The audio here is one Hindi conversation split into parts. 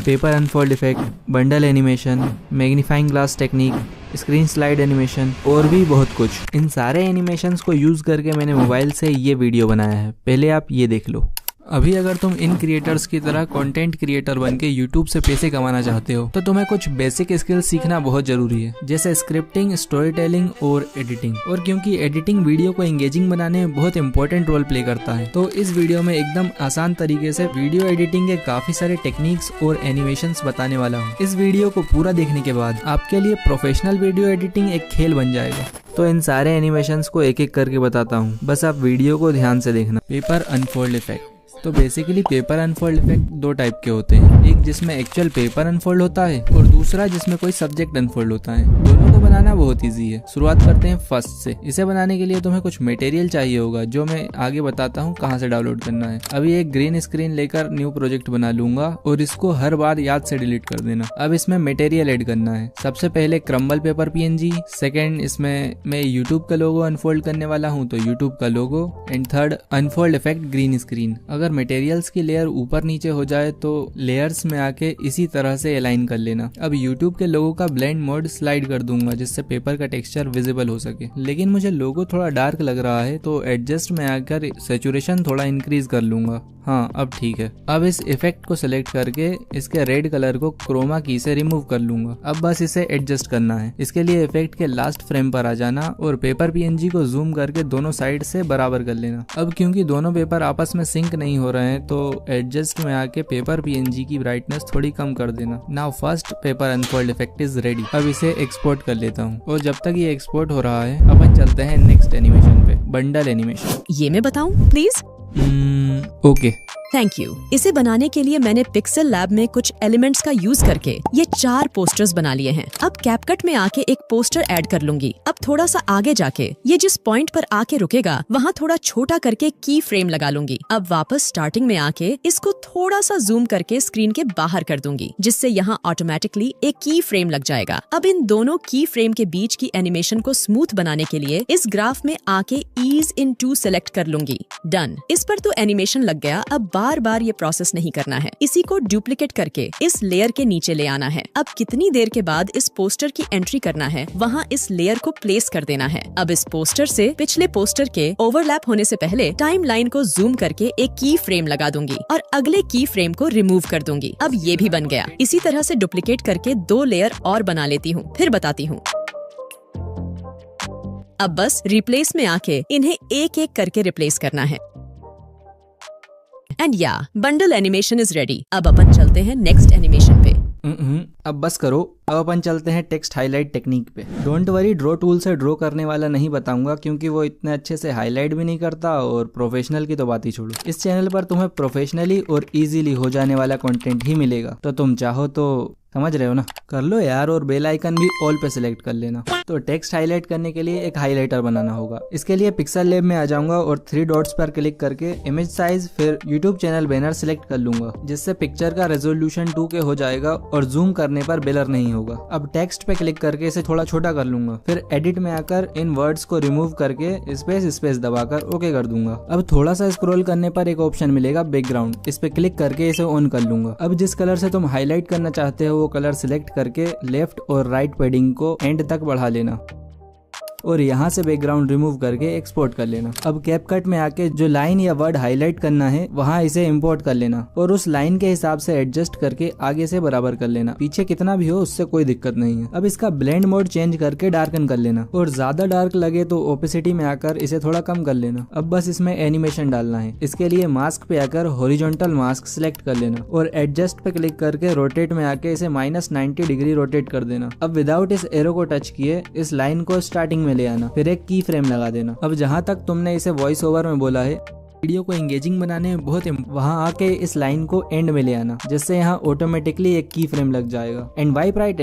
Paper unfold effect, bundle animation, magnifying glass technique, screen slide animation और भी बहुत कुछ। इन सारे एनिमेशंस को यूज करके मैंने मोबाइल से ये वीडियो बनाया है, पहले आप ये देख लो। अभी अगर तुम इन क्रिएटर्स की तरह कंटेंट क्रिएटर बन के यूट्यूब से पैसे कमाना चाहते हो तो तुम्हें कुछ बेसिक स्किल्स सीखना बहुत जरूरी है, जैसे स्क्रिप्टिंग, स्टोरी टेलिंग और एडिटिंग। और क्योंकि एडिटिंग वीडियो को एंगेजिंग बनाने में बहुत इंपॉर्टेंट रोल प्ले करता है, तो इस वीडियो में एकदम आसान तरीके से वीडियो एडिटिंग के काफी सारे टेक्निक्स और एनिमेशंस बताने वाला हूँ। इस वीडियो को पूरा देखने के बाद आपके लिए प्रोफेशनल वीडियो एडिटिंग एक खेल बन जाएगा। तो इन सारे एनिमेशंस को एक एक करके बताता हूँ, बस आप वीडियो को ध्यान से देखना। Paper unfold effect. तो बेसिकली पेपर अनफोल्ड इफेक्ट दो टाइप के होते हैं, एक जिसमें एक्चुअल पेपर अनफोल्ड होता है और दूसरा जिसमें कोई सब्जेक्ट अनफोल्ड होता है। दोनों को बनाना बहुत इजी है। शुरुआत करते हैं फर्स्ट से। इसे बनाने के लिए तुम्हें कुछ मटेरियल चाहिए होगा, जो मैं आगे बताता हूँ कहाँ से डाउनलोड करना है। अभी एक ग्रीन स्क्रीन लेकर न्यू प्रोजेक्ट बना लूंगा और इसको हर बार याद से डिलीट कर देना। अब इसमें मटेरियल ऐड करना है। सबसे पहले क्रम्बल पेपर PNG, सेकेंड इसमें मैं यूट्यूब का लोगो अनफोल्ड करने वाला हूँ तो यूट्यूब का logo, and third unfold effect green screen. अगर मटेरियल्स की लेयर ऊपर नीचे हो जाए तो लेयर्स में आके इसी तरह से अलाइन कर लेना। अब यूट्यूब के लोगो का ब्लेंड मोड स्लाइड कर दूंगा जिससे पेपर का टेक्सचर विजिबल हो सके, लेकिन मुझे लोगो थोड़ा डार्क लग रहा है तो एडजस्ट में आकर सैचुरेशन थोड़ा इंक्रीज कर लूंगा। हाँ, अब ठीक है। अब इस इफेक्ट को सिलेक्ट करके इसके रेड कलर को क्रोमा की से रिमूव कर लूंगा। अब बस इसे एडजस्ट करना है। इसके लिए इफेक्ट के लास्ट फ्रेम पर आ जाना और पेपर PNG को जूम करके दोनों साइड से बराबर कर लेना। अब क्योंकि दोनों पेपर आपस में सिंक नहीं हो रहे हैं तो एडजस्ट में आके पेपर PNG की ब्राइटनेस थोड़ी कम कर देना। Now first paper unfold effect is ready. अब इसे एक्सपोर्ट कर लेता हूँ और जब तक ये एक्सपोर्ट हो रहा है अपन चलते हैं नेक्स्ट एनिमेशन पे, बंडल एनिमेशन। ये मैं बताऊं प्लीज? Okay, thank you. इसे बनाने के लिए मैंने पिक्सेल लैब में कुछ एलिमेंट्स का यूज करके ये 4 पोस्टर्स बना लिए हैं। अब कैपकट में आके एक पोस्टर ऐड कर लूंगी। अब थोड़ा सा आगे जाके ये जिस पॉइंट पर आके रुकेगा वहाँ थोड़ा छोटा करके की फ्रेम लगा लूंगी। अब वापस स्टार्टिंग में आके इसको थोड़ा सा जूम करके स्क्रीन के बाहर कर दूंगी, जिससे यहाँ ऑटोमेटिकली एक की फ्रेम लग जाएगा। अब इन दोनों की फ्रेम के बीच की एनिमेशन को स्मूथ बनाने के लिए इस ग्राफ में आके ईज इन 2 सेलेक्ट कर लूंगी। डन। इस पर तो एनिमेशन लग गया। अब बार बार ये प्रोसेस नहीं करना है। इसी को डुप्लीकेट करके इस लेयर के नीचे ले आना है। अब कितनी देर के बाद इस पोस्टर की एंट्री करना है, वहाँ इस लेयर को प्लेस कर देना है। अब इस पोस्टर से पिछले पोस्टर के ओवरलैप होने से पहले टाइम लाइन को जूम करके एक की फ्रेम लगा दूंगी और अगले की फ्रेम को रिमूव कर दूंगी। अब ये भी बन गया। इसी तरह से डुप्लीकेट करके 2 लेयर और बना लेती हूँ, फिर बताती हूँ। अब बस रिप्लेस में आके इन्हें एक एक करके रिप्लेस करना है। एंड या बंडल एनिमेशन इज रेडी। अब अपन चलते हैं नेक्स्ट एनिमेशन पे। अब बस करो, अब अपन चलते हैं टेक्स्ट हाईलाइट टेक्निक पे। डोंट वरी, ड्रॉ टूल से ड्रॉ करने वाला नहीं बताऊंगा क्योंकि वो इतने अच्छे से हाईलाइट भी नहीं करता और प्रोफेशनल की तो बात ही छोड़ो। इस चैनल पर तुम्हें प्रोफेशनली और इजीली हो जाने वाला कंटेंट ही मिलेगा, तो तुम चाहो तो समझ रहे हो ना, कर लो यार। और बेल आइकन भी ऑल पे सिलेक्ट कर लेना। तो टेक्स्ट हाईलाइट करने के लिए एक हाईलाइटर बनाना होगा। इसके लिए पिक्सेल लैब में आ जाऊंगा और 3 डॉट्स पर क्लिक करके इमेज साइज फिर यूट्यूब चैनल बैनर सिलेक्ट कर लूंगा, जिससे पिक्चर का रेजोल्यूशन 2K हो जाएगा और जूम करने पर ब्लर नहीं होगा। अब टेक्स्ट पे क्लिक करके इसे थोड़ा छोटा कर लूंगा, फिर एडिट में आकर इन वर्ड्स को रिमूव करके स्पेस दबाकर ओके कर दूंगा। अब थोड़ा सा स्क्रॉल करने पर एक ऑप्शन मिलेगा बैकग्राउंड, इस पे क्लिक करके इसे ऑन कर लूंगा। अब जिस कलर से तुम हाईलाइट करना चाहते हो वो कलर सिलेक्ट करके लेफ्ट और राइट पैडिंग को एंड तक बढ़ा लेना और यहाँ से बैकग्राउंड रिमूव करके एक्सपोर्ट कर लेना। अब कैपकट में आके जो लाइन या वर्ड हाईलाइट करना है वहाँ इसे इंपोर्ट कर लेना और उस लाइन के हिसाब से एडजस्ट करके आगे से बराबर कर लेना। पीछे कितना भी हो उससे कोई दिक्कत नहीं है। अब इसका ब्लेंड मोड चेंज करके डार्कन कर लेना और ज्यादा डार्क लगे तो ओपेसिटी में आकर इसे थोड़ा कम कर लेना। अब बस इसमें एनिमेशन डालना है। इसके लिए मास्क पे आकर हॉरिजॉन्टल मास्क सिलेक्ट कर लेना और एडजस्ट पे क्लिक करके रोटेट में आके इसे -90 डिग्री रोटेट कर देना। अब विदाउट इस एरो को टच किए इस लाइन को स्टार्टिंग में ले आना, फिर एक की फ्रेम लगा देना। अब जहां तक तुमने इसे वॉइस ओवर में बोला है, वीडियो को एंगेजिंग बनाने में बहुत वहां आके इस लाइन को एंड में ले आना, जिससे यहाँ ऑटोमेटिकली एक की फ्रेम लग जाएगा। एंड वाइप राइट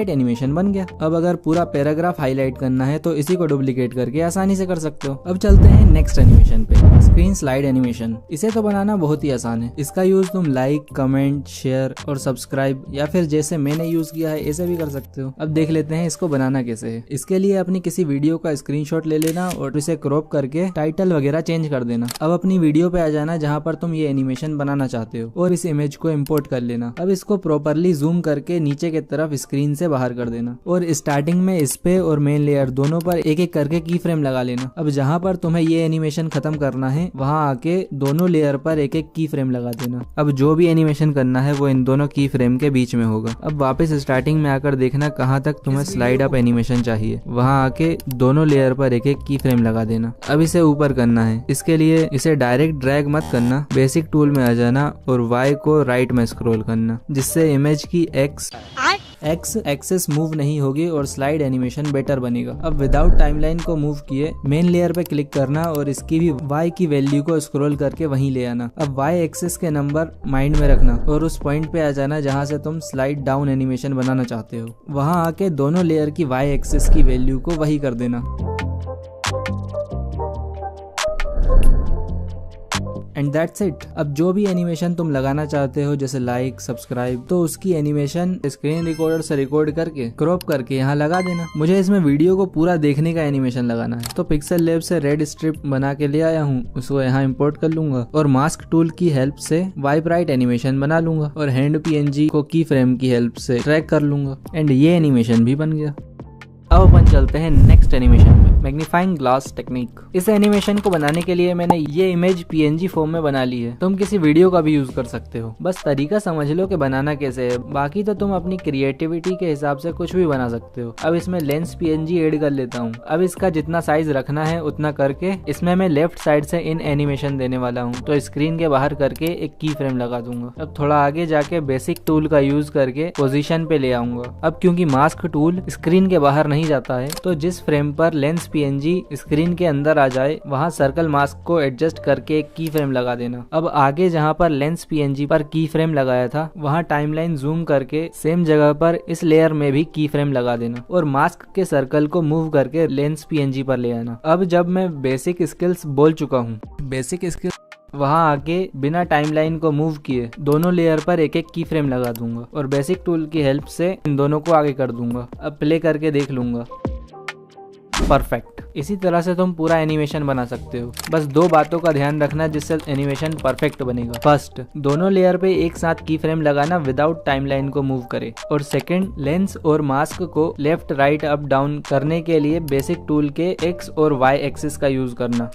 एनिमेशन बन गया। अब अगर पूरा पैराग्राफ हाईलाइट करना है तो इसी को डुप्लीकेट करके आसानी से कर सकते हो। अब चलते हैं नेक्स्ट एनिमेशन पे। Screen slide animation. इसे तो बनाना बहुत ही आसान है। इसका यूज तुम लाइक, कमेंट, शेयर और सब्सक्राइब या फिर जैसे मैंने यूज किया है ऐसे भी कर सकते हो। अब देख लेते हैं इसको बनाना कैसे है। इसके लिए अपनी किसी वीडियो का स्क्रीनशॉट ले लेना और इसे क्रॉप करके टाइटल वगैरह चेंज कर देना। अब अपनी वीडियो पे आ जाना जहाँ पर तुम ये एनिमेशन बनाना चाहते हो और इस इमेज को इम्पोर्ट कर लेना। अब इसको प्रॉपरली जूम करके नीचे की तरफ स्क्रीन से बाहर कर देना और स्टार्टिंग में इस पे और मेन लेयर दोनों पर एक एक करके की फ्रेम लगा लेना। अब जहाँ पर तुम्हें ये एनिमेशन खत्म करना है वहाँ आके दोनों लेयर पर एक एक की फ्रेम लगा देना। अब जो भी एनिमेशन करना है वो इन दोनों की फ्रेम के बीच में होगा। अब वापस स्टार्टिंग में आकर देखना कहाँ तक तुम्हें स्लाइड अप एनिमेशन चाहिए, वहाँ आके दोनों लेयर पर एक एक की फ्रेम लगा देना। अब इसे ऊपर करना है। इसके लिए इसे डायरेक्ट ड्रैग मत करना, बेसिक टूल में आ जाना और Y को राइट में स्क्रॉल करना, जिससे इमेज की X एक्सेस मूव नहीं होगी और स्लाइड एनिमेशन बेटर बनेगा। अब विदाउट टाइमलाइन को मूव किए मेन लेयर पे क्लिक करना और इसकी भी Y की वैल्यू को स्क्रॉल करके वहीं ले आना। अब Y एक्सेस के नंबर माइंड में रखना और उस पॉइंट पे आ जाना जहां से तुम स्लाइड डाउन एनिमेशन बनाना चाहते हो। वहां आके दोनों लेयर की Y एक्सेस की वैल्यू को वही कर देना। And that's it. अब जो भी एनिमेशन तुम लगाना चाहते हो जैसे लाइक, सब्सक्राइब, तो उसकी एनिमेशन स्क्रीन रिकॉर्डर से रिकॉर्ड करके क्रॉप करके यहाँ लगा देना। मुझे इसमें वीडियो को पूरा देखने का एनिमेशन लगाना है तो पिक्सल लैब से रेड स्ट्रिप बना के ले आया हूँ, उसको यहाँ इम्पोर्ट कर लूंगा और मास्क टूल की हेल्प से वाइप राइट एनिमेशन बना लूंगा और हैंड PNG को की फ्रेम की हेल्प से ट्रैक कर लूंगा एंड ये एनिमेशन भी बन गया। अब अपन चलते हैं नेक्स्ट एनिमेशन पे, मैग्नीफाइंग ग्लास टेक्निक। इस एनिमेशन को बनाने के लिए मैंने ये इमेज PNG फॉर्म में बना ली है। तुम किसी वीडियो का भी यूज कर सकते हो, बस तरीका समझ लो कि बनाना कैसे है। बाकी तो तुम अपनी क्रिएटिविटी के हिसाब से कुछ भी बना सकते हो। अब इसमें लेंस PNG ऐड कर लेता हूँ। अब इसका जितना साइज रखना है उतना करके इसमें मैं लेफ्ट साइड से इन एनिमेशन देने वाला हूँ, तो स्क्रीन के बाहर करके एक की फ्रेम लगा दूंगा। अब थोड़ा आगे जाके बेसिक टूल का यूज करके पोजीशन पे ले आऊंगा। अब क्योंकि मास्क टूल स्क्रीन के बाहर नहीं जाता है तो जिस फ्रेम पर लेंस PNG स्क्रीन के अंदर आ जाए वहां सर्कल मास्क को एडजस्ट करके एक की फ्रेम लगा देना। अब आगे जहां पर लेंस PNG पर की फ्रेम लगाया था वहां टाइमलाइन जूम करके सेम जगह पर इस लेयर में भी की फ्रेम लगा देना और मास्क के सर्कल को मूव करके लेंस PNG पर ले आना। अब जब मैं बेसिक स्किल्स बोल चुका हूँ, बेसिक स्किल वहां आके बिना टाइमलाइन को मूव किए दोनों लेयर पर एक एक की फ्रेम लगा दूंगा और बेसिक टूल की हेल्प से इन दोनों को आगे कर दूंगा। अब प्ले करके देख लूंगा। परफेक्ट। इसी तरह से तुम पूरा एनिमेशन बना सकते हो। बस दो बातों का ध्यान रखना जिससे एनिमेशन परफेक्ट बनेगा। फर्स्ट, दोनों लेयर पे एक साथ की फ्रेम लगाना विदाउट टाइमलाइन को मूव करे और सेकंड, लेंस और मास्क को लेफ्ट राइट अप डाउन करने के लिए बेसिक टूल के X और Y एक्सिस का यूज करना।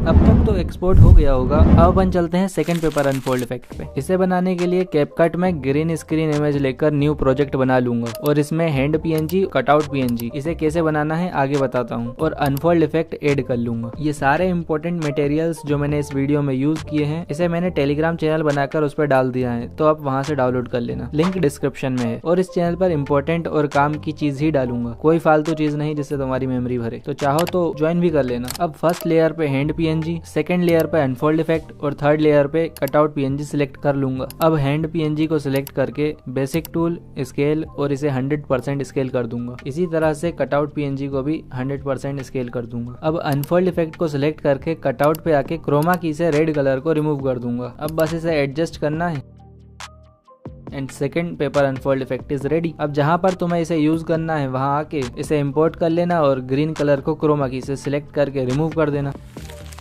अब तक तो एक्सपोर्ट हो गया होगा। अब अपन चलते हैं सेकंड पेपर अनफोल्ड इफेक्ट पे। इसे बनाने के लिए कैपकट में ग्रीन स्क्रीन इमेज लेकर न्यू प्रोजेक्ट बना लूंगा और इसमें हैंड PNG, कटआउट PNG, इसे कैसे बनाना है आगे बताता हूँ और अनफोल्ड इफेक्ट ऐड कर लूंगा। ये सारे इंपॉर्टेंट मटेरियल्स जो मैंने इस वीडियो में यूज किए हैं इसे मैंने टेलीग्राम चैनल बनाकर उस पर डाल दिया है, तो आप वहां से डाउनलोड कर लेना। लिंक डिस्क्रिप्शन में है और इस चैनल पर इंपॉर्टेंट और काम की चीज ही डालूंगा, कोई फालतू चीज नहीं जिससे तुम्हारी मेमोरी भरे। तो चाहो तो ज्वाइन भी कर लेना। अब फर्स्ट लेयर पे हैंड PNG, सेकंड लेयर पे अनफोल्ड इफेक्ट और थर्ड लेयर पे कटआउट PNG सिलेक्ट कर लूंगा। अब हैंड PNG को सिलेक्ट करके बेसिक टूल, स्केल और इसे 100% स्केल कर दूंगा। इसी तरह से कटआउट PNG को भी 100% स्केल कर दूंगा। अब अनफोल्ड इफेक्ट को सिलेक्ट करके कटआउट पे आके क्रोमा की से रेड कलर को रिमूव कर दूंगा। अब बस इसे एडजस्ट करना है and second paper unfold effect is ready. अब जहां पर तुम्हें इसे यूज करना है वहां आके इसे इंपोर्ट कर लेना और ग्रीन कलर को क्रोमा की से सिलेक्ट करके रिमूव कर देना।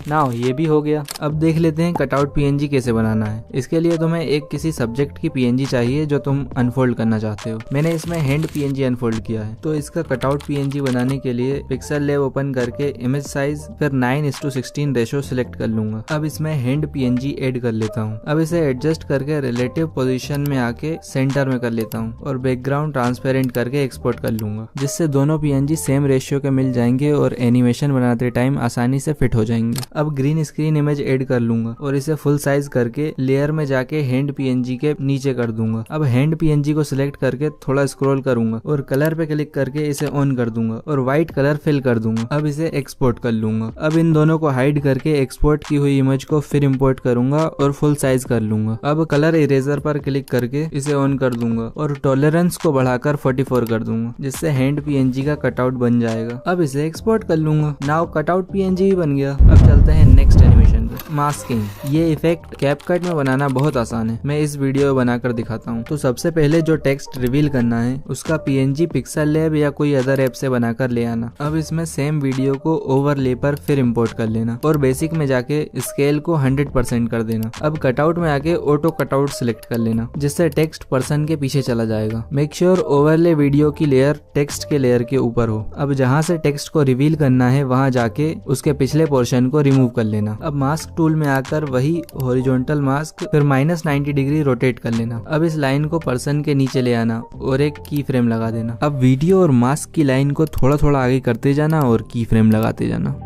नाउ ये भी हो गया। अब देख लेते हैं कटआउट PNG कैसे बनाना है। इसके लिए तुम्हें एक किसी सब्जेक्ट की PNG चाहिए जो तुम अनफोल्ड करना चाहते हो। मैंने इसमें हैंड PNG अनफोल्ड किया है, तो इसका कटआउट PNG बनाने के लिए पिक्सल लैब ओपन करके इमेज साइज फिर 9:16 रेशो सिलेक्ट कर लूंगा। अब इसमें हैंड PNG ऐड कर लेता हूँ। अब इसे एडजस्ट करके रिलेटिव पोजीशन में आके सेंटर में कर लेता हूँ और बैकग्राउंड ट्रांसपेरेंट करके एक्सपोर्ट कर लूंगा, जिससे दोनों PNG सेम रेशियो के मिल जाएंगे और एनिमेशन बनाते टाइम आसानी से फिट हो जाएंगे। अब ग्रीन स्क्रीन इमेज ऐड कर लूंगा और इसे फुल साइज करके लेयर में जाके हैंड PNG के नीचे कर दूंगा। अब हैंड PNG को सिलेक्ट करके थोड़ा स्क्रॉल करूंगा और कलर पे क्लिक करके इसे ऑन कर दूंगा और व्हाइट कलर फिल कर दूंगा। अब इसे एक्सपोर्ट कर लूंगा। अब इन दोनों को हाइड करके एक्सपोर्ट की हुई इमेज को फिर इम्पोर्ट करूंगा और फुल साइज कर लूंगा। अब कलर इरेजर पर क्लिक करके इसे ऑन कर दूंगा और टॉलरेंस को बढ़ाकर 44 कर दूंगा, जिससे हैंड PNG का कटआउट बन जाएगा। अब इसे एक्सपोर्ट कर लूंगा। नाउ कटआउट PNG भी बन गया। अब चलते हैं नेक्स्ट एनिमेशन। जाएंगे। मास्किंग, ये इफेक्ट कैपकट में बनाना बहुत आसान है, मैं इस वीडियो बनाकर दिखाता हूँ। तो सबसे पहले जो टेक्स्ट रिवील करना है उसका PNG पिक्सल लैब या कोई अदर ऐप से बनाकर ले आना। अब इसमें सेम वीडियो को ओवरले पर फिर इंपोर्ट कर लेना और बेसिक में जाके स्केल को 100% कर देना। अब कटआउट में आके ऑटो कटआउट सिलेक्ट कर लेना, जिससे टेक्स्ट पर्सन के पीछे चला जाएगा। मेक श्योर ओवरले वीडियो की लेयर टेक्स्ट के लेयर के ऊपर हो। अब जहाँ से टेक्स्ट को रिवील करना है वहाँ जाके उसके पिछले पोर्शन को रिमूव कर लेना। अब मास्क टूल में आकर वही हॉरिजॉन्टल मास्क फिर -90 डिग्री रोटेट कर लेना। अब इस लाइन को पर्सन के नीचे ले आना और एक की फ्रेम लगा देना। अब वीडियो और मास्क की लाइन को थोड़ा थोड़ा आगे करते जाना और की फ्रेम लगाते जाना।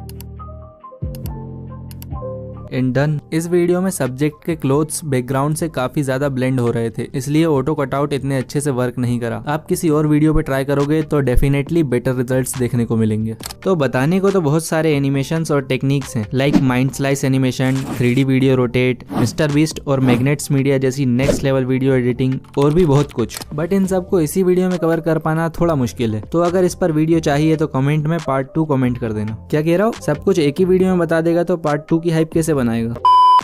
And done. इस वीडियो में सब्जेक्ट के क्लोथ्स बैकग्राउंड से काफी ज्यादा ब्लेंड हो रहे थे, इसलिए ऑटो कटआउट इतने अच्छे से वर्क नहीं करा। आप किसी और वीडियो पे ट्राई करोगे तो डेफिनेटली बेटर रिजल्ट्स देखने को मिलेंगे। तो बताने को तो बहुत सारे एनिमेशंस और टेक्निक्स हैं, like mind slice animation, 3D video rotate, mister beast और मैग्नेट्स मीडिया जैसी नेक्स्ट लेवल वीडियो एडिटिंग और भी बहुत कुछ, बट इन सबको इसी वीडियो में कवर कर पाना थोड़ा मुश्किल है। तो अगर इस पर वीडियो चाहिए तो कमेंट में पार्ट 2 कमेंट कर देना। क्या कह रहा हूँ, सब कुछ एक ही वीडियो में बता देगा तो पार्ट 2 की हाइप कैसे बनाएगा।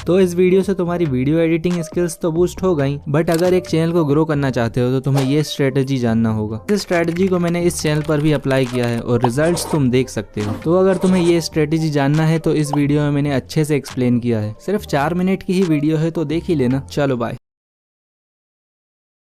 तो इस वीडियो से तुम्हारी वीडियो एडिटिंग स्किल्स तो बूस्ट हो गई, बट अगर एक चैनल को ग्रो करना चाहते हो तो तुम्हें ये स्ट्रेटेजी जानना होगा। इस स्ट्रेटेजी को मैंने इस चैनल पर भी अप्लाई किया है और रिजल्ट्स तुम देख सकते हो। तो अगर तुम्हें ये स्ट्रेटेजी जानना है तो इस वीडियो में मैंने अच्छे से एक्सप्लेन किया है। सिर्फ 4 मिनट की ही वीडियो है तो देख ही लेना। चलो बाय।